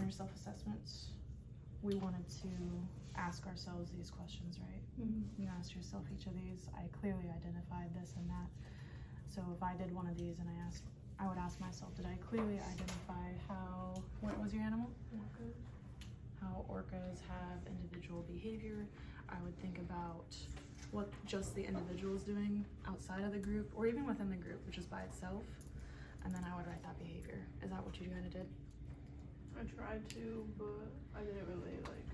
our self-assessments, we wanted to ask ourselves these questions, right? Mm-hmm. You asked yourself each of these. I clearly identified this and that. So if I did one of these and I would ask myself, did I clearly identify what was your animal? Orcas. How orcas have individual behavior. I would think about what just the individual is doing outside of the group, or even within the group, which is by itself. And then I would write that behavior. Is that what you kind of did? I tried to, but I didn't really like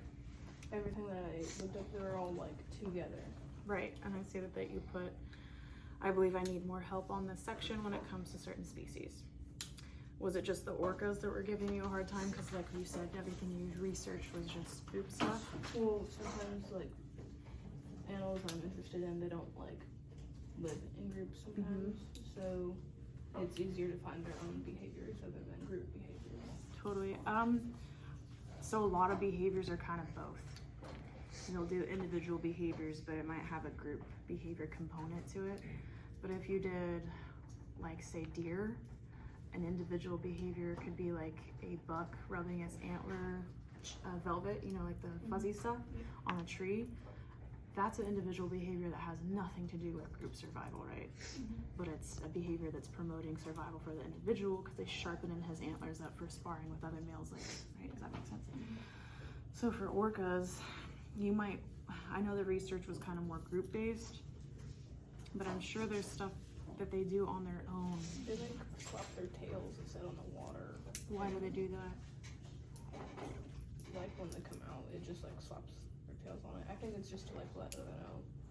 everything that I looked up. They were all like together. Right, and I see that you put, I believe I need more help on this section when it comes to certain species. Was it just the orcas that were giving you a hard time? Because like you said, everything you researched was just group stuff. Well, sometimes like animals I'm interested in, they don't like live in groups sometimes. So it's easier to find their own behaviors other than group behaviors. Totally. So a lot of behaviors are kind of both. They'll do individual behaviors, but it might have a group behavior component to it. But if you did, like say deer, an individual behavior could be like a buck rubbing its antler velvet, you know, like the fuzzy stuff on a tree. That's an individual behavior that has nothing to do with group survival, right? But it's a behavior that's promoting survival for the individual because they sharpen his antlers up for sparring with other males later, right? Does that make sense? So for orcas, I know the research was kind of more group-based, but I'm sure there's stuff that they do on their own. They like slap their tails and sit on the water. Why do they do that? Like when they come out, it just like slaps their tails on it. I think it's just to like let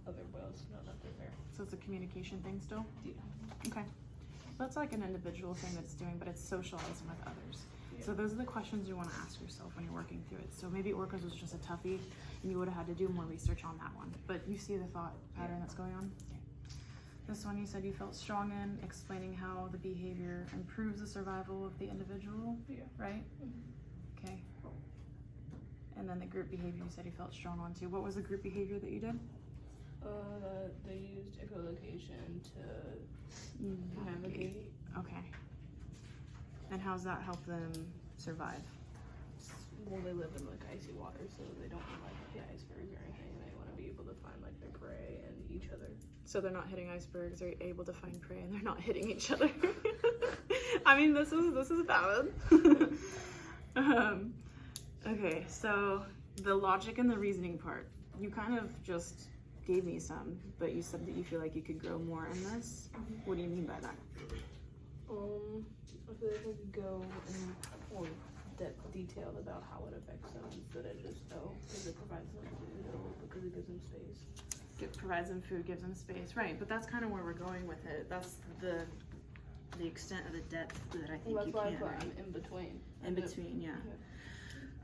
other whales know that they're there. So it's a communication thing still? Yeah. Okay. That's like an individual thing that's doing, but it's socializing with others. Yeah. So those are the questions you want to ask yourself when you're working through it. So maybe orcas was just a toughie and you would have had to do more research on that one. But you see the thought pattern that's going on? Okay. This one you said you felt strong in, explaining how the behavior improves the survival of the individual, Yeah. right? Okay. And then the group behavior you said you felt strong on too. What was the group behavior that you did? They used echolocation to navigate. Okay. And how's that help them survive? Well, they live in like icy water, so they don't like hit icebergs or anything. They want to be able to find like their prey and each other. So they're not hitting icebergs, they're able to find prey, and they're not hitting each other. I mean, this is valid. Okay, so the logic and the reasoning part. You kind of just gave me some, but you said that you feel like you could grow more in this. What do you mean by that? I feel like I could go in more detailed about how it affects them instead of just, because it provides them food, because it gives them space. It provides them food, gives them space. Right, but that's kind of where we're going with it. That's the extent of the depth that I think Well, you that's why can. I put Right? in between. In between, yeah.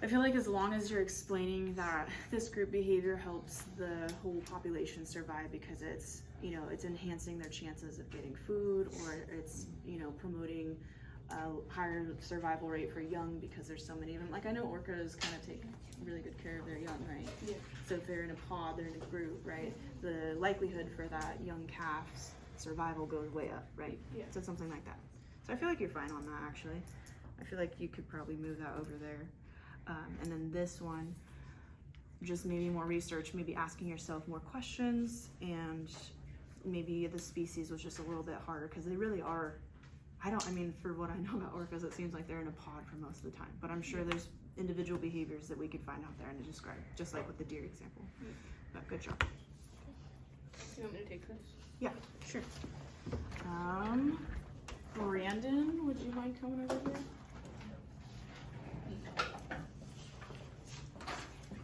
I feel like as long as you're explaining that this group behavior helps the whole population survive because it's, you know, it's enhancing their chances of getting food, or it's, you know, promoting a higher survival rate for young because there's so many of them. Like I know orcas kind of take really good care of their young, right? Yeah. So if they're in a pod, they're in a group, right? The likelihood for that young calf's survival goes way up, right? Yeah. So something like that. So I feel like you're fine on that actually. I feel like you could probably move that over there. And then this one, just maybe more research, maybe asking yourself more questions, and maybe the species was just a little bit harder because they really are, I mean, for what I know about orcas, it seems like they're in a pod for most of the time, but I'm sure there's individual behaviors that we could find out there and describe, just like with the deer example. But good job. You want me to take this? Yeah, sure. Brandon, would you mind coming over here?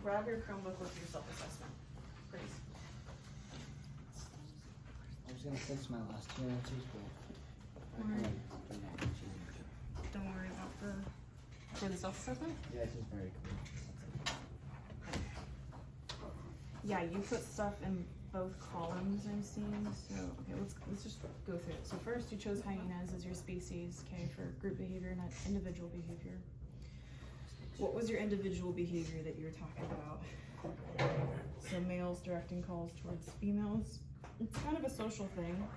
Grab your Chromebook with your self-assessment, please. I was gonna fix my last two answers, but Don't worry about for the self-assessment? yeah, it's just very cool. Yeah, you put stuff in both columns I've seen, so okay, let's just go through it. So first you chose hyenas as your species, okay, for group behavior, not individual behavior. What was your individual behavior that you were talking about? So males directing calls towards females. It's kind of a social thing.